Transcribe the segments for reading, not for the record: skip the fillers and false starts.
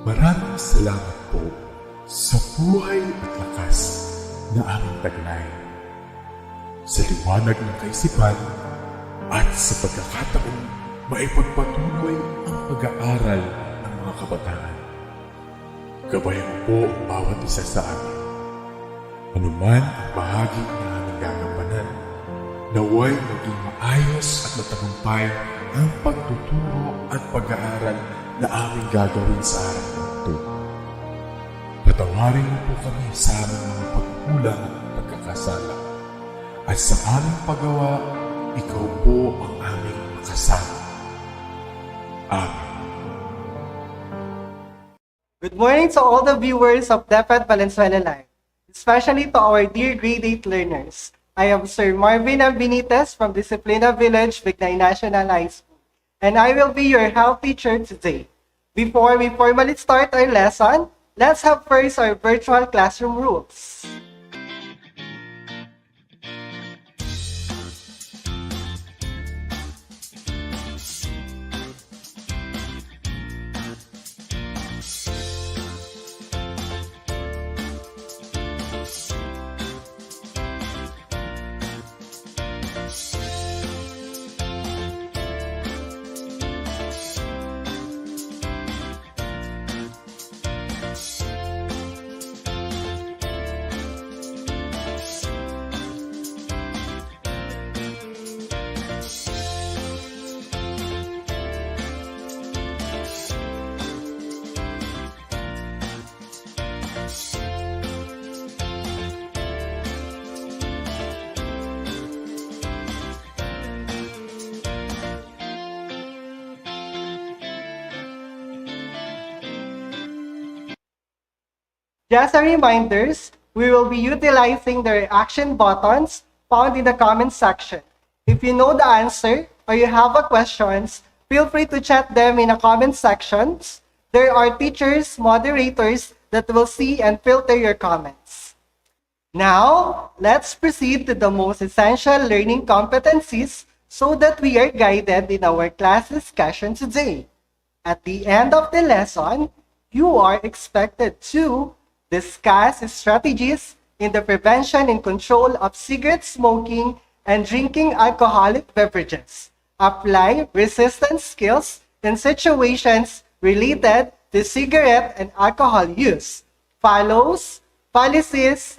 Maraming salamat po sa buhay at lakas na aming taglay, sa liwanag ng kaisipan at sa pagkakataong maipagpatuloy ang pag-aaral ng mga kabataan. Gabayan mo po ang bawat isa sa amin. Anuman ang bahagi na aming gagampanan, naway maging maayos at matagumpay ang pagtuturo at pag-aaral na aming gagawin sa araw na ito. Patawarin mo po kami sa aming mga pagkulang at pagkakasala. At sa aming paggawa, ikaw po ang aming makasama. Amen. Good morning to all the viewers of DepEd Valenzuela Live, especially to our dear grade 8 learners. I am Sir MARVIN and BENITEZ from Disciplina Village, BIGNAY National High School, and I will be your health teacher today. Before we formally start our lesson, let's have first our virtual classroom rules. Just a reminders, we will be utilizing the reaction buttons found in the comment section. If you know the answer or you have a questions, feel free to chat them in the comment sections. There are teachers, moderators that will see and filter your comments. Now, let's proceed to the most essential learning competencies so that we are guided in our class discussion today. At the end of the lesson, you are expected to discuss strategies in the prevention and control of cigarette smoking and drinking alcoholic beverages. Apply resistance skills in situations related to cigarette and alcohol use. Follows policies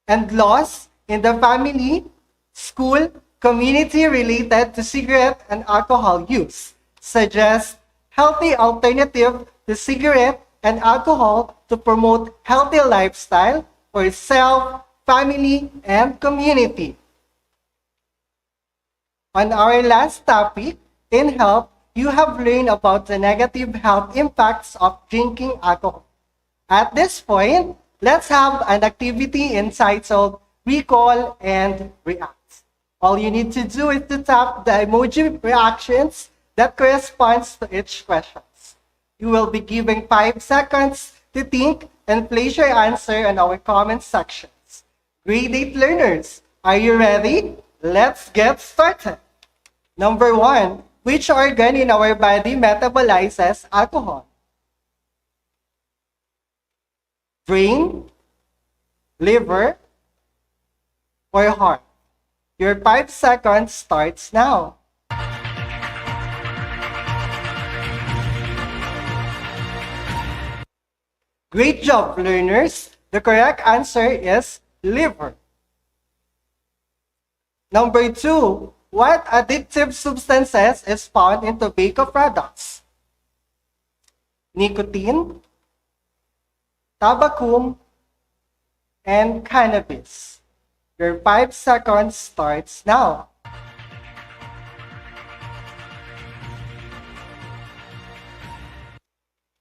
and laws in the family, school, community related to cigarette and alcohol use. Suggest healthy alternative to cigarette and alcohol to promote healthy lifestyle for self, family, and community. On our last topic, in health, you have learned about the negative health impacts of drinking alcohol. At this point, let's have an activity entitled Recall and React. All you need to do is to tap the emoji reactions that corresponds to each question. You will be given 5 seconds to think and place your answer in our comment sections. Grade 8 learners, are you ready? Let's get started. Number 1, which organ in our body metabolizes alcohol? Brain, liver, or heart? Your 5 seconds starts now. Great job, learners. The correct answer is liver. Number 2, what addictive substances is found in tobacco products? Nicotine, tobacco, and cannabis. Your 5 seconds starts now.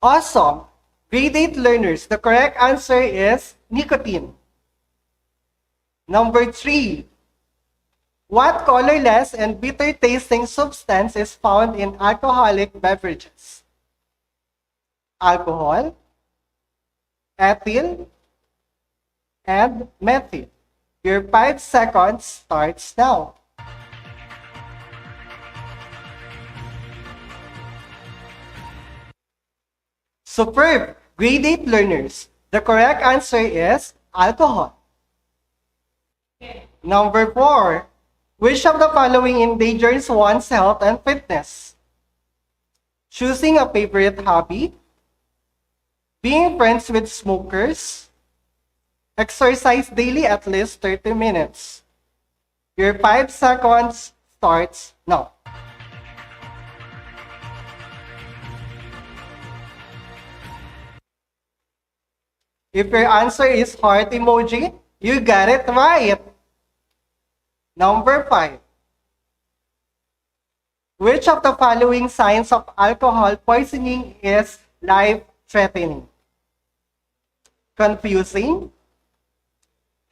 Awesome. Grade 8 learners, the correct answer is nicotine. Number 3, what colorless and bitter tasting substance is found in alcoholic beverages? Alcohol, ethyl, and methyl. Your 5 seconds starts now. Superb! Grade 8 learners. The correct answer is alcohol. Number 4. Which of the following endangers one's health and fitness? Choosing a favorite hobby, being friends with smokers, exercise daily at least 30 minutes. Your 5 seconds starts now. If your answer is heart emoji, you got it right. Number 5. Which of the following signs of alcohol poisoning is life-threatening? Confusing,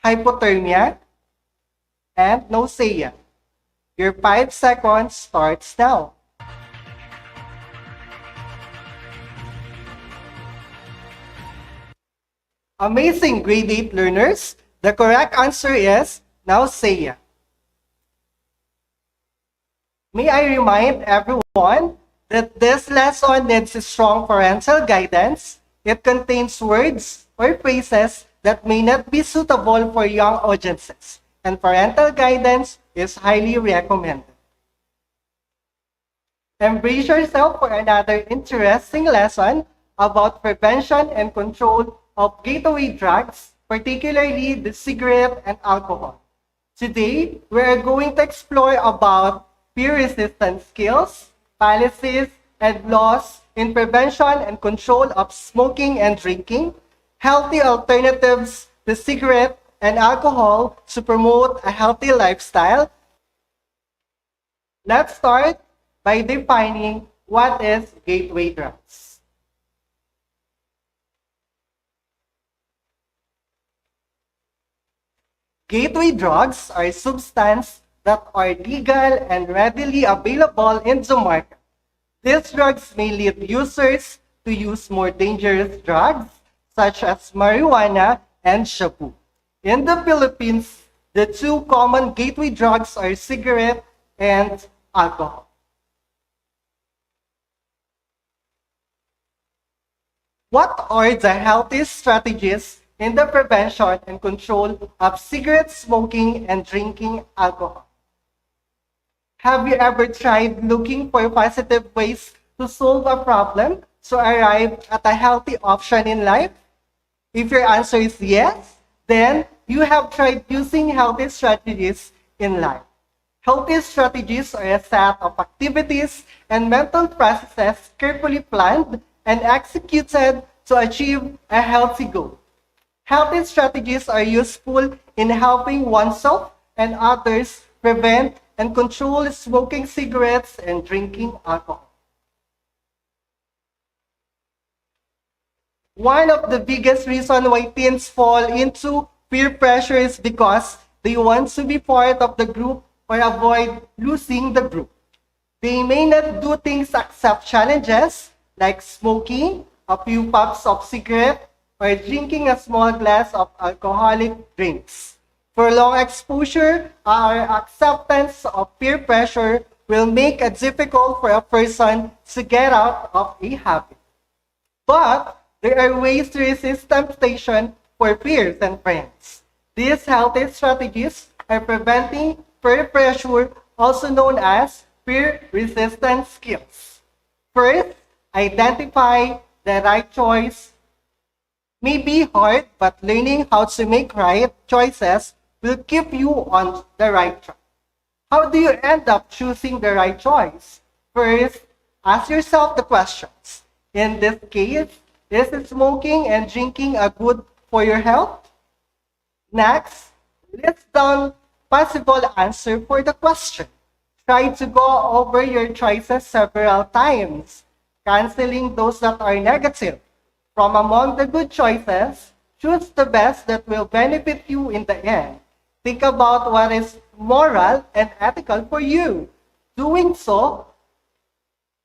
hypothermia, and nausea. Your 5 seconds starts now. Amazing, grade 8 learners. The correct answer is nausea. May I remind everyone that this lesson needs strong parental guidance. It contains words or phrases that may not be suitable for young audiences, and parental guidance is highly recommended. Embrace yourself for another interesting lesson about prevention and control of gateway drugs, particularly the cigarette and alcohol. Today, we are going to explore about peer resistance skills, policies, and laws in prevention and control of smoking and drinking, healthy alternatives to cigarette and alcohol to promote a healthy lifestyle. Let's start by defining what is gateway drugs. Gateway drugs are substances that are legal and readily available in the market. These drugs may lead users to use more dangerous drugs, such as marijuana and shabu. In the Philippines, the two common gateway drugs are cigarette and alcohol. What are the healthiest strategies in the prevention and control of cigarette smoking and drinking alcohol? Have you ever tried looking for positive ways to solve a problem to arrive at a healthy option in life? If your answer is yes, then you have tried using healthy strategies in life. Healthy strategies are a set of activities and mental processes carefully planned and executed to achieve a healthy goal. Healthy strategies are useful in helping oneself and others prevent and control smoking cigarettes and drinking alcohol. One of the biggest reasons why teens fall into peer pressure is because they want to be part of the group or avoid losing the group. They may not do things except challenges like smoking a few puffs of cigarette or drinking a small glass of alcoholic drinks. For long exposure, our acceptance of peer pressure will make it difficult for a person to get out of a habit. But there are ways to resist temptation for peers and friends. These healthy strategies are preventing peer pressure, also known as peer resistance skills. First, identify the right choice. May be hard, but learning how to make right choices will keep you on the right track. How do you end up choosing the right choice? First, ask yourself the questions. In this case, is smoking and drinking a good for your health? Next, list down possible answer for the question. Try to go over your choices several times, canceling those that are negative. From among the good choices, choose the best that will benefit you in the end. Think about what is moral and ethical for you. Doing so,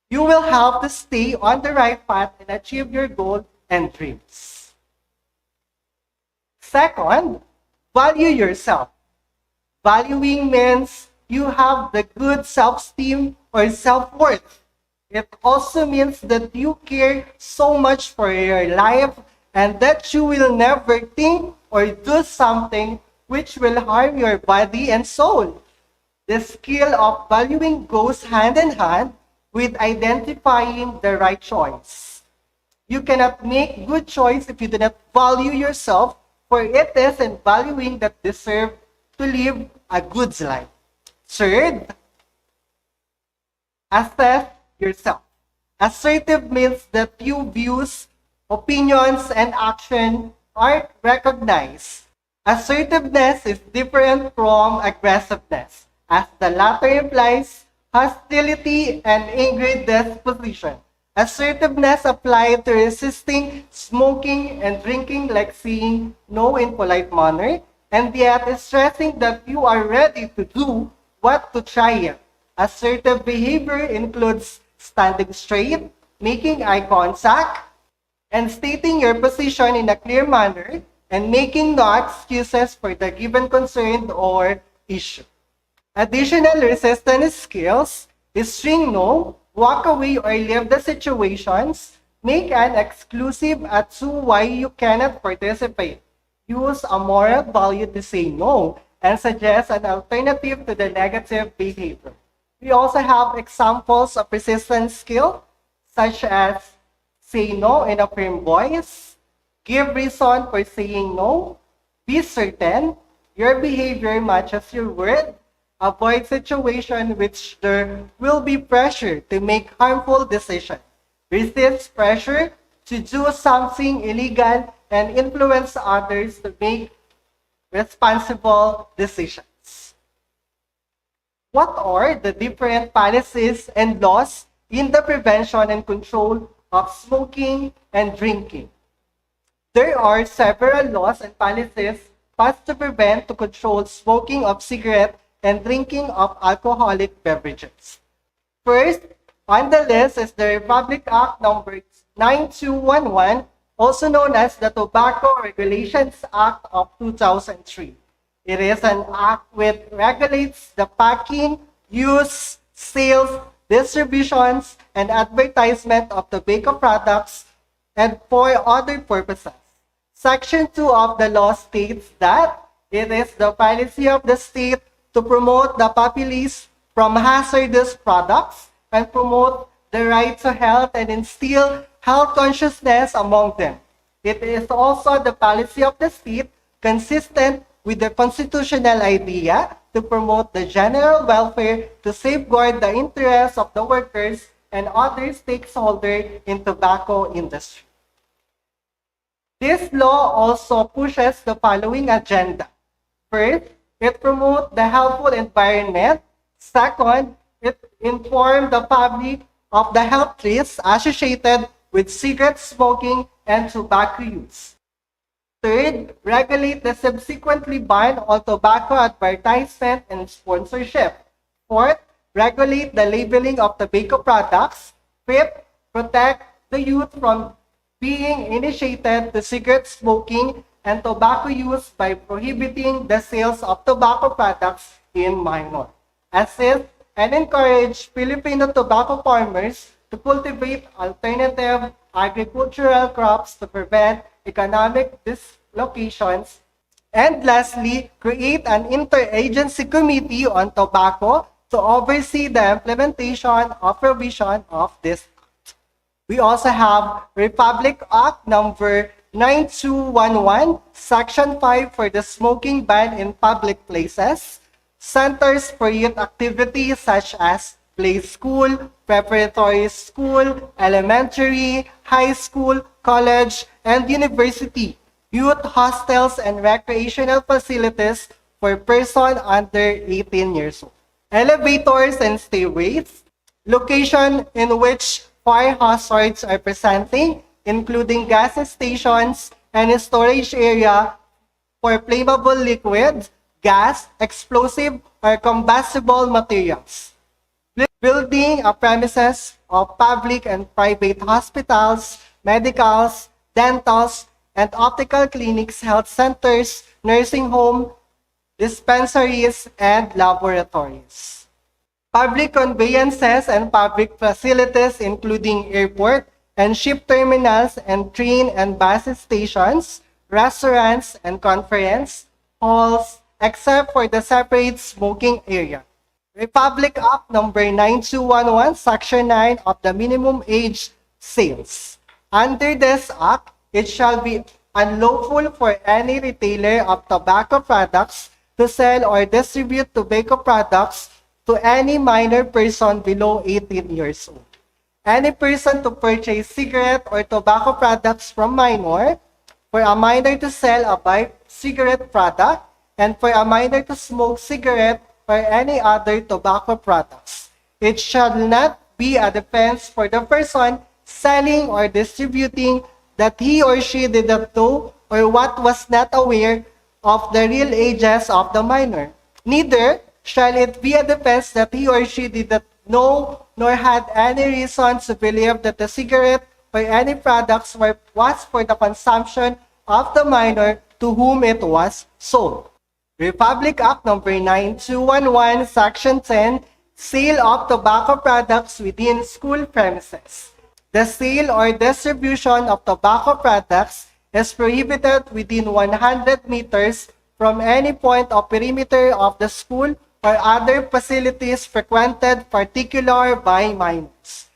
you will help to stay on the right path and achieve your goals and dreams. Second, value yourself. Valuing means you have the good self-esteem or self-worth. It also means that you care so much for your life and that you will never think or do something which will harm your body and soul. The skill of valuing goes hand in hand with identifying the right choice. You cannot make good choice if you do not value yourself, for it is in valuing that deserve to live a good life. Third, assess yourself. Assertive means that your views, opinions, and action are recognized. Assertiveness is different from aggressiveness, as the latter implies hostility and angry disposition. Assertiveness applied to resisting smoking and drinking, like saying no in polite manner, and yet stressing that you are ready to do what to try it. Assertive behavior includes standing straight, making eye contact, and stating your position in a clear manner, and making no excuses for the given concern or issue. Additional resistance skills is saying no, walk away or leave the situations, make an exclusive as to why you cannot participate. Use a moral value to say no and suggest an alternative to the negative behavior. We also have examples of resistance skill, such as say no in a firm voice, give reason for saying no, be certain, your behavior matches your word, avoid situation which there will be pressure to make harmful decisions, resist pressure to do something illegal, and influence others to make responsible decisions. What are the different policies and laws in the prevention and control of smoking and drinking? There are several laws and policies passed to prevent to control smoking of cigarette and drinking of alcoholic beverages. First on the list is the Republic Act number 9211, also known as the Tobacco Regulations Act of 2003. It is an act which regulates the packing, use, sales, distributions, and advertisement of tobacco products and for other purposes. Section 2 of the law states that it is the policy of the state to promote the populace from hazardous products and promote the right to health and instill health consciousness among them. It is also the policy of the state consistent with the constitutional idea to promote the general welfare to safeguard the interests of the workers and other stakeholders in tobacco industry. This law also pushes the following agenda. First, it promotes the healthful environment. Second, it informs the public of the health risks associated with cigarette smoking and tobacco use. Third, regulate the subsequently ban all tobacco advertisement and sponsorship. Fourth, regulate the labeling of tobacco products. Fifth, protect the youth from being initiated to cigarette smoking and tobacco use by prohibiting the sales of tobacco products in minor. Assist and encourage Filipino tobacco farmers to cultivate alternative agricultural crops to prevent economic dislocations. And lastly, create an interagency committee on tobacco to oversee the implementation of provision of this act. We also have Republic Act number 9211, Section 5 for the smoking ban in public places, centers for youth activities such as play school, preparatory school, elementary, high school, college, and university, youth hostels, and recreational facilities for persons under 18 years old. Elevators and stairways, location in which fire hazards are presenting, including gas stations and storage area for flammable liquids, gas, explosive, or combustible materials. Building a premises of public and private hospitals, medicals, dentals, and optical clinics, health centers, nursing home, dispensaries, and laboratories. Public conveyances and public facilities including airport and ship terminals and train and bus stations, restaurants and conference halls, except for the separate smoking area. Republic Act number 9211, Section 9 of the Minimum Age Sales. Under this act, it shall be unlawful for any retailer of tobacco products to sell or distribute tobacco products to any minor person below 18 years old. Any person to purchase cigarette or tobacco products from minor, for a minor to sell a cigarette product, and for a minor to smoke cigarette or any other tobacco products. It shall not be a defense for the person selling or distributing that he or she did not know or what was not aware of the real ages of the minor. Neither shall it be a defense that he or she did not know nor had any reason to believe that the cigarette or any products was for the consumption of the minor to whom it was sold. Republic Act number 9211, Section 10, Sale of Tobacco Products within School Premises. The sale or distribution of tobacco products is prohibited within 100 meters from any point of perimeter of the school or other facilities frequented particular by minors.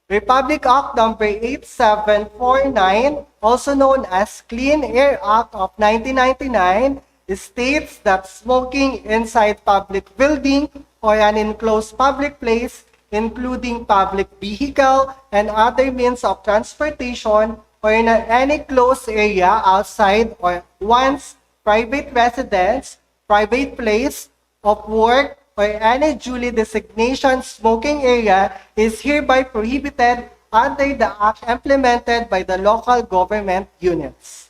Republic Act number 8749, also known as Clean Air Act of 1999, states that smoking inside public building or an enclosed public place, including public vehicle and other means of transportation, or in any closed area outside or one's private residence, private place of work, or any duly designated smoking area is hereby prohibited under the act implemented by the local government units.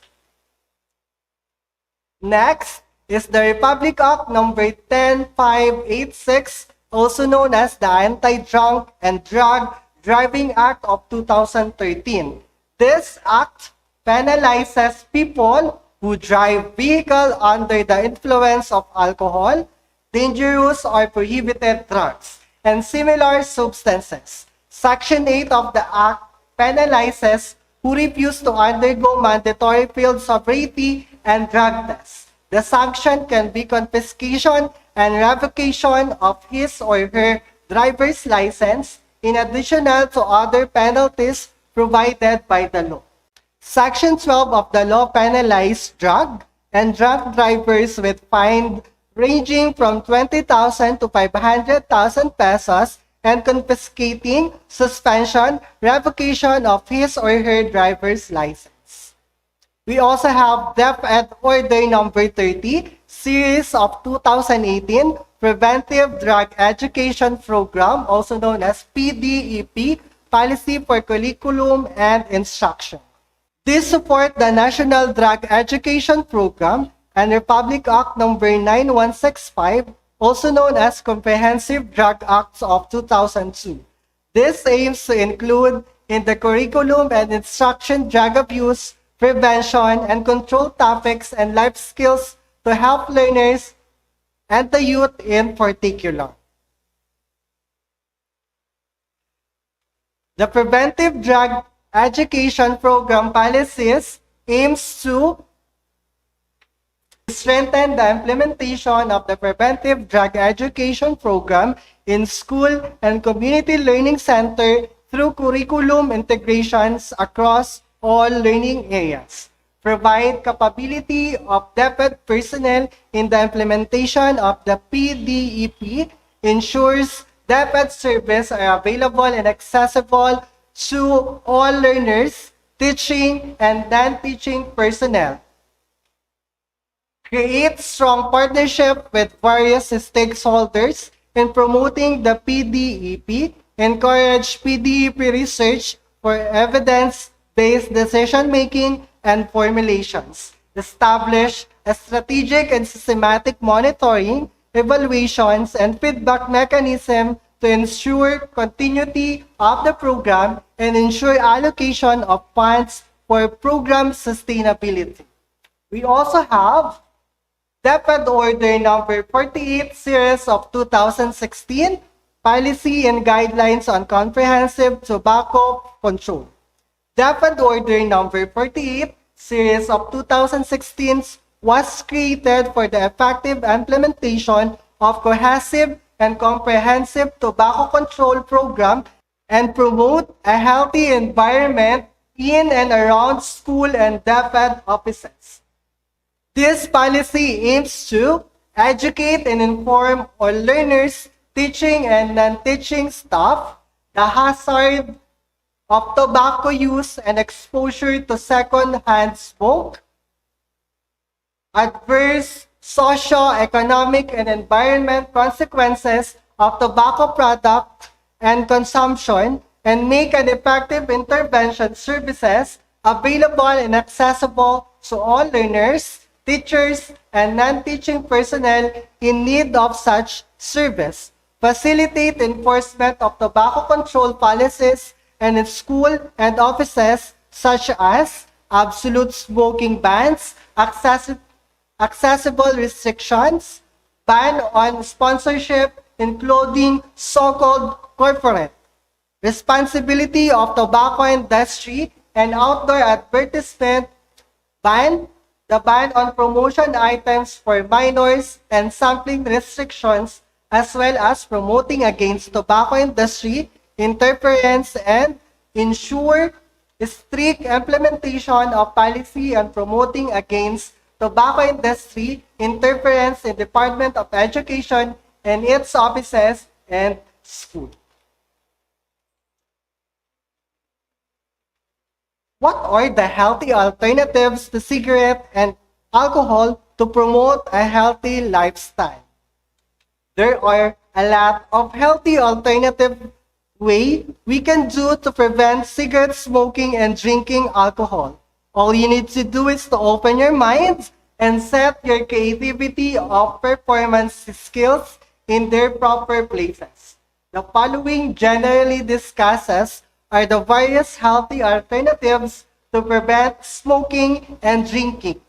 Next is the Republic Act number 10586, also known as the Anti-Drunk and Drug Driving Act of 2013. This act penalizes people who drive vehicle under the influence of alcohol, dangerous or prohibited drugs, and similar substances. Section 8 of the Act penalizes who refuse to undergo mandatory field sobriety and drug tests. The sanction can be confiscation and revocation of his or her driver's license, in addition to other penalties provided by the law. Section 12 of the law penalizes drug and drunk drivers with fine ranging from 20,000 to 500,000 pesos and confiscating, suspension, revocation of his or her driver's license. We also have DepEd Order number 30, series of 2018, Preventive Drug Education Program, also known as PDEP, Policy for Curriculum and Instruction. This support the National Drug Education Program and Republic Act number 9165, also known as Comprehensive Drug Acts of 2002. This aims to include in the curriculum and instruction drug abuse, prevention, and control topics and life skills to help learners and the youth in particular. The Preventive Drug Education Program policies aims to strengthen the implementation of the Preventive Drug Education Program in school and community learning center through curriculum integrations across all learning areas. Provide capability of DepEd personnel in the implementation of the PDEP, ensures DepEd service are available and accessible to all learners, teaching and non-teaching personnel. Create strong partnership with various stakeholders in promoting the PDEP, encourage PDEP research for evidence-based decision-making and formulations, establish a strategic and systematic monitoring, evaluations, and feedback mechanism to ensure continuity of the program and ensure allocation of funds for program sustainability. We also have DepEd Order number 48 series of 2016, Policy and Guidelines on Comprehensive Tobacco Control. DepEd Order Number 48, Series of 2016 was created for the effective implementation of cohesive and comprehensive tobacco control program and promote a healthy environment in and around school and DepEd offices. This policy aims to educate and inform all learners, teaching and non-teaching staff, the hazard of tobacco use and exposure to second-hand smoke, adverse socio-economic and environment consequences of tobacco product and consumption, and make an effective intervention services available and accessible to all learners, teachers, and non-teaching personnel in need of such service. Facilitate enforcement of tobacco control policies and in school and offices such as absolute smoking bans, accessible restrictions, ban on sponsorship, including so-called corporate, responsibility of tobacco industry and outdoor advertisement, the ban on promotion items for minors and sampling restrictions, as well as promoting against tobacco industry interference and ensure strict implementation of policy on promoting against tobacco industry interference in Department of Education and its offices and school. What are the healthy alternatives to cigarette and alcohol to promote a healthy lifestyle? There are a lot of healthy alternative ways we can do to prevent cigarette smoking and drinking alcohol. All you need to do is to open your mind and set your creativity of performance skills in their proper places. The following generally discusses are the various healthy alternatives to prevent smoking and drinking.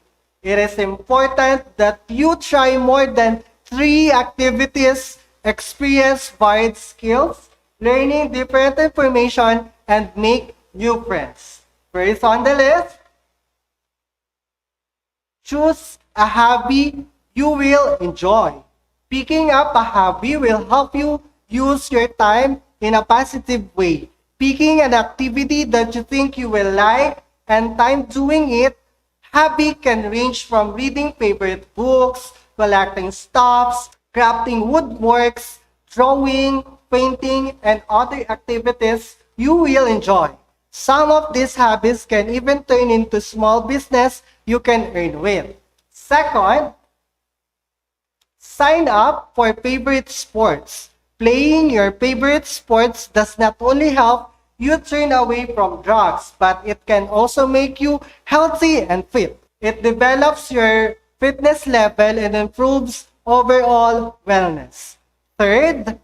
It is important that you try more than 3 activities, experience varied skills, learning different information, and make new friends. First on the list, choose a hobby you will enjoy. Picking up a hobby will help you use your time in a positive way. Picking an activity that you think you will like and time doing it, hobby can range from reading favorite books, collecting stuffs, crafting woodworks, drawing, painting, and other activities you will enjoy. Some of these hobbies can even turn into small business you can earn with. Second, sign up for favorite sports. Playing your favorite sports does not only help you turn away from drugs, but it can also make you healthy and fit. It develops your fitness level and improves overall wellness. Third,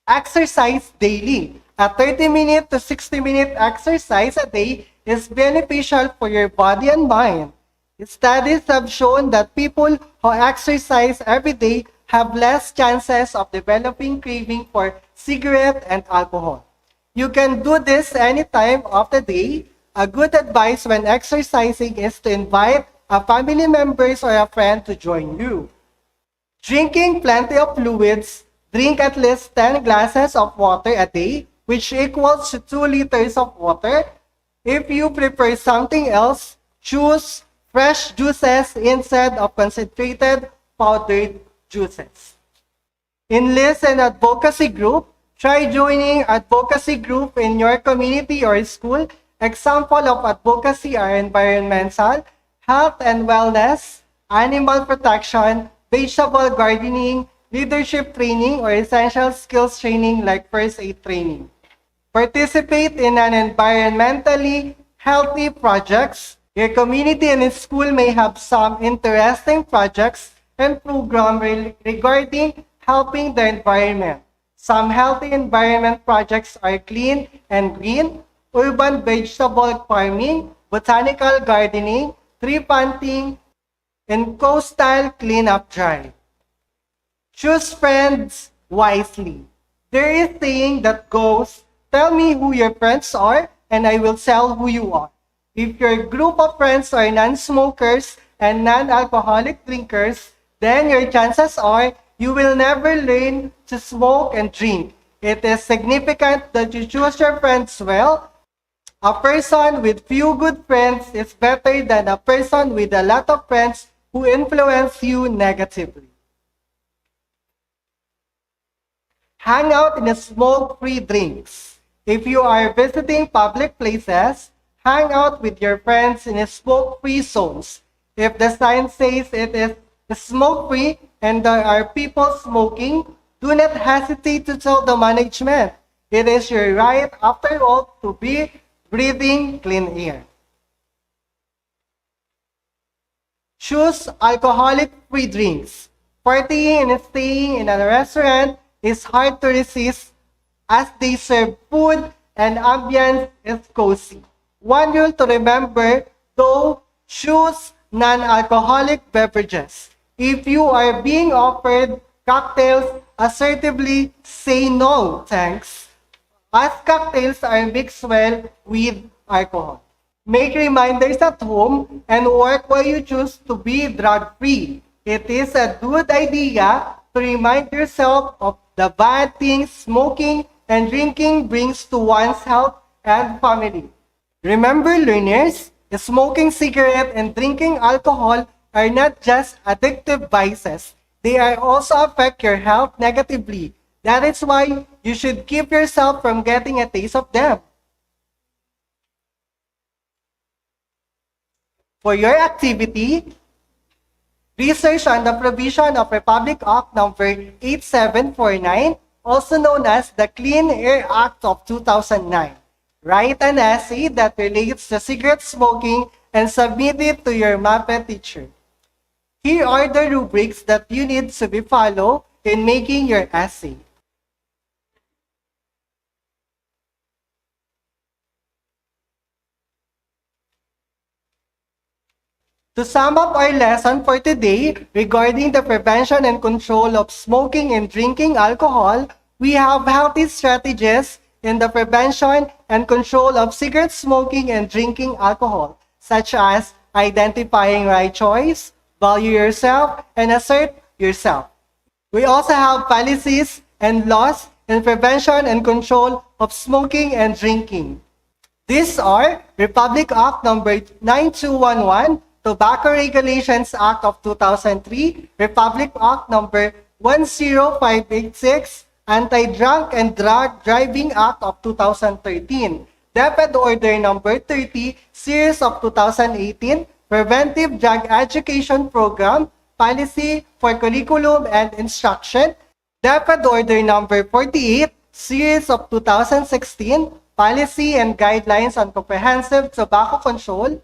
exercise daily. A 30-minute to 60-minute exercise a day is beneficial for your body and mind. Studies have shown that people who exercise every day have less chances of developing craving for cigarette and alcohol. You can do this any time of the day. A good advice when exercising is to invite a family member or a friend to join you. Drinking plenty of fluids. Drink at least 10 glasses of water a day, which equals to 2 liters of water. If you prefer something else, choose fresh juices instead of concentrated powdered juices. Enlist an advocacy group. Try joining advocacy group in your community or school. Example of advocacy are environmental, health and wellness, animal protection, vegetable gardening, leadership training, or essential skills training like first aid training. Participate in an environmentally healthy projects. Your community and school may have some interesting projects and programs regarding helping the environment. Some healthy environment projects are clean and green, urban vegetable farming, botanical gardening, tree planting, and coastal cleanup drive. Choose friends wisely. There is a saying that goes, tell me who your friends are, and I will tell who you are. If your group of friends are non-smokers and non-alcoholic drinkers, then your chances are you will never learn to smoke and drink. It is significant that you choose your friends well. A person with few good friends is better than a person with a lot of friends who influence you negatively. Hang out in a smoke-free drinks. If you are visiting public places, hang out with your friends in a smoke-free zones. If the sign says it is smoke-free and there are people smoking, do not hesitate to tell the management. It is your right, after all, to be breathing clean air. Choose alcoholic-free drinks. Partying and staying in a restaurant is hard to resist as they serve food and ambience is cozy. One rule to remember, though, choose non-alcoholic beverages. If you are being offered cocktails, assertively say no, thanks, as cocktails are mixed well with alcohol. Make reminders at home and work while you choose to be drug-free. It is a good idea to remind yourself of the bad things smoking and drinking brings to one's health and family. Remember, learners, smoking cigarette and drinking alcohol are not just addictive vices. They are also affect your health negatively. That is why you should keep yourself from getting a taste of them. For your activity, research on the provision of Republic Act number 8749, also known as the Clean Air Act of 2009. Write an essay that relates to cigarette smoking and submit it to your Mapeh teacher. Here are the rubrics that you need to be followed in making your essay. To sum up our lesson for today regarding the prevention and control of smoking and drinking alcohol, we have healthy strategies in the prevention and control of cigarette smoking and drinking alcohol, such as identifying right choice, value yourself, and assert yourself. We also have policies and laws in prevention and control of smoking and drinking. These are Republic Act number 9211, Tobacco Regulations Act of 2003, Republic Act number 10586, Anti-Drunk and Drug Driving Act of 2013, DepEd Order number 30, Series of 2018, Preventive Drug Education Program, Policy for Curriculum and Instruction, DepEd Order number 48, Series of 2016, Policy and Guidelines on Comprehensive Tobacco Control.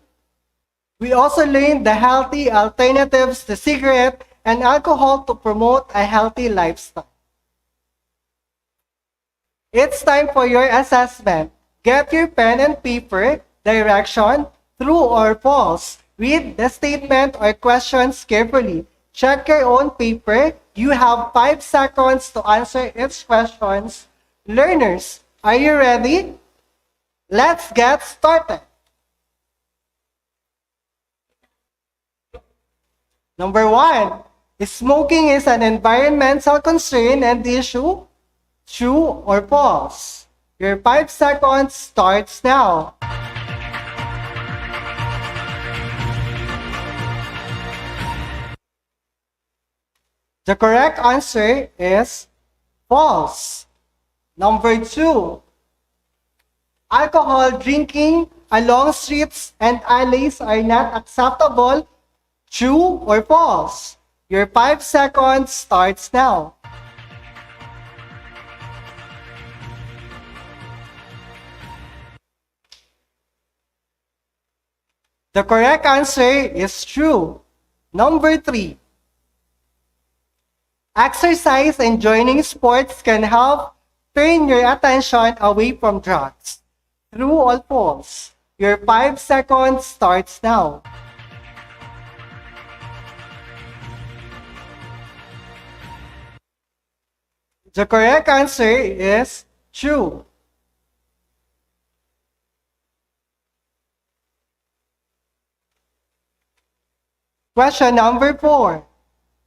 We also learned the healthy alternatives to cigarette and alcohol to promote a healthy lifestyle. It's time for your assessment. Get your pen and paper, direction, true or false. Read the statement or questions carefully. Check your own paper. You have 5 seconds to answer each question. Learners, are you ready? Let's get started. Number 1, smoking is an environmental concern and issue. True or false? Your 5 seconds starts now. The correct answer is false. Number 2, alcohol drinking along streets and alleys are not acceptable. True or false? Your 5 seconds starts now. The correct answer is true. Number 3. Exercise and joining sports can help turn your attention away from drugs. True or false? Your 5 seconds starts now. The correct answer is true. Question number 4.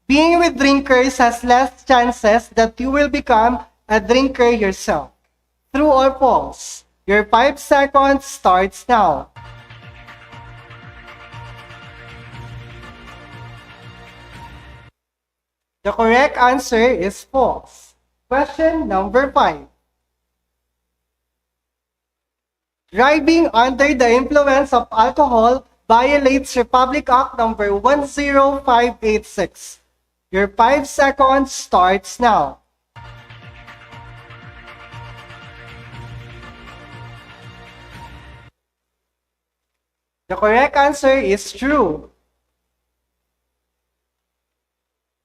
Being with drinkers has less chances that you will become a drinker yourself. True or false? Your 5 seconds starts now. The correct answer is false. Question number 5. Driving under the influence of alcohol violates Republic Act number 10586. Your 5 seconds starts now. The correct answer is true.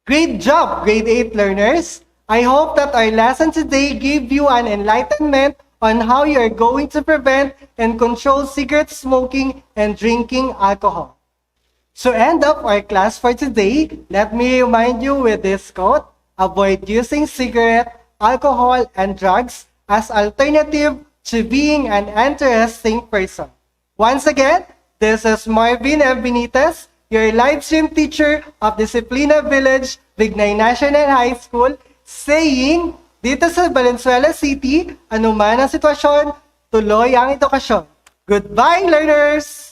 Great job, grade 8 learners! I hope that our lesson today gave you an enlightenment on how you are going to prevent and control cigarette smoking and drinking alcohol. To end up our class for today, let me remind you with this quote: avoid using cigarette, alcohol, and drugs as alternative to being an interesting person. Once again, this is Marvin and Benitez, your live stream teacher of Disciplina Village, Bignay National High School, saying, dito sa Valenzuela City, anuman ang sitwasyon, tuloy ang edukasyon. Goodbye, learners!